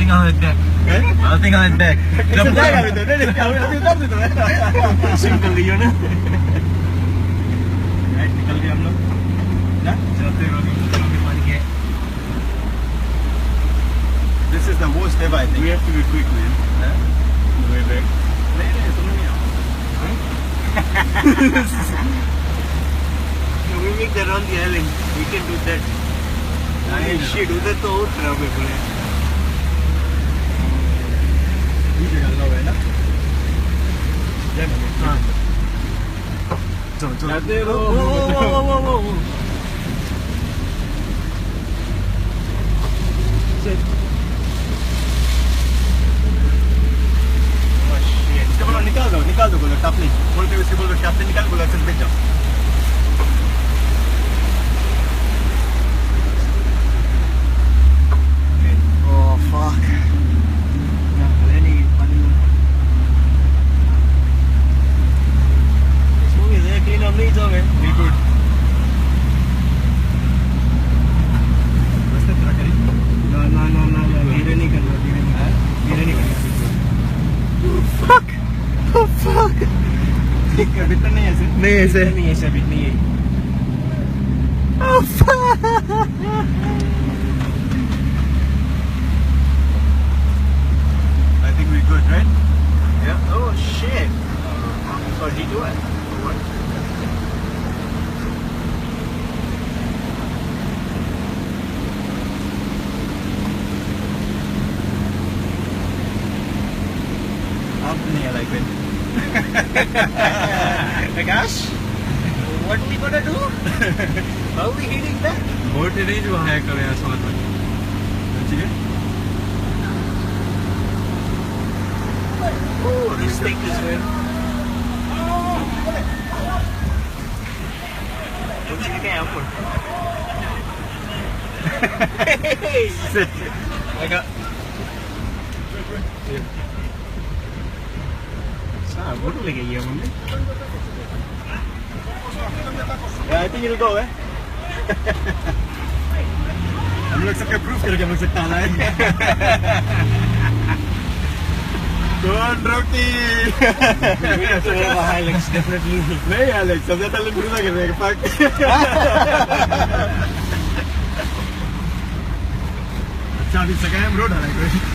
think I'll head back. I think I'll head back. इससे जाएगा अभी तो नहीं अभी उतर दे तो सिंपल लियो ना राइट निकल गए हम लोग ना चलते हैं This is the worst ever, I think. We have to be quick, man. The way back. नहीं सुनो नहीं आओ. We make that on the island. We can do that. नहीं shit उधर तो और खराब है पूरे. ये जगह लगा हुआ है ना? हाँ. चलो चलो. जाते हो. वो. निकाल दो बोलो टापली बोल के उसके बोलो टापली निकाल बोला चल बैठ जाओ oh fuck ना लेनी पानी इसमें भी देख क्लीन अप नहीं जाओगे very good बस तेरा करी ना धीरे नहीं करना fuck oh fuck अभी तो नहीं ऐसे नहीं ऐसे अभी नहीं है oh fuck I think we're good right yeah oh shit how did you do it up नहीं like it Prakash, what are we gonna do? How are we hitting that? Boat नहीं जो है करे यार समझ में. ठीक है. Oh, this thing is good. Looks like an airport. Hey, sit. I got. What will I get you, man? Yeah, I think it'll go, eh? हम लोग सबका प्रूफ करके हम लोग सकता है कौन रोटी Alex definitely नहीं Alex सबसे पहले प्रूफ कर देगा fuck अच्छा अभी सकाएं हम रोड आ रहा है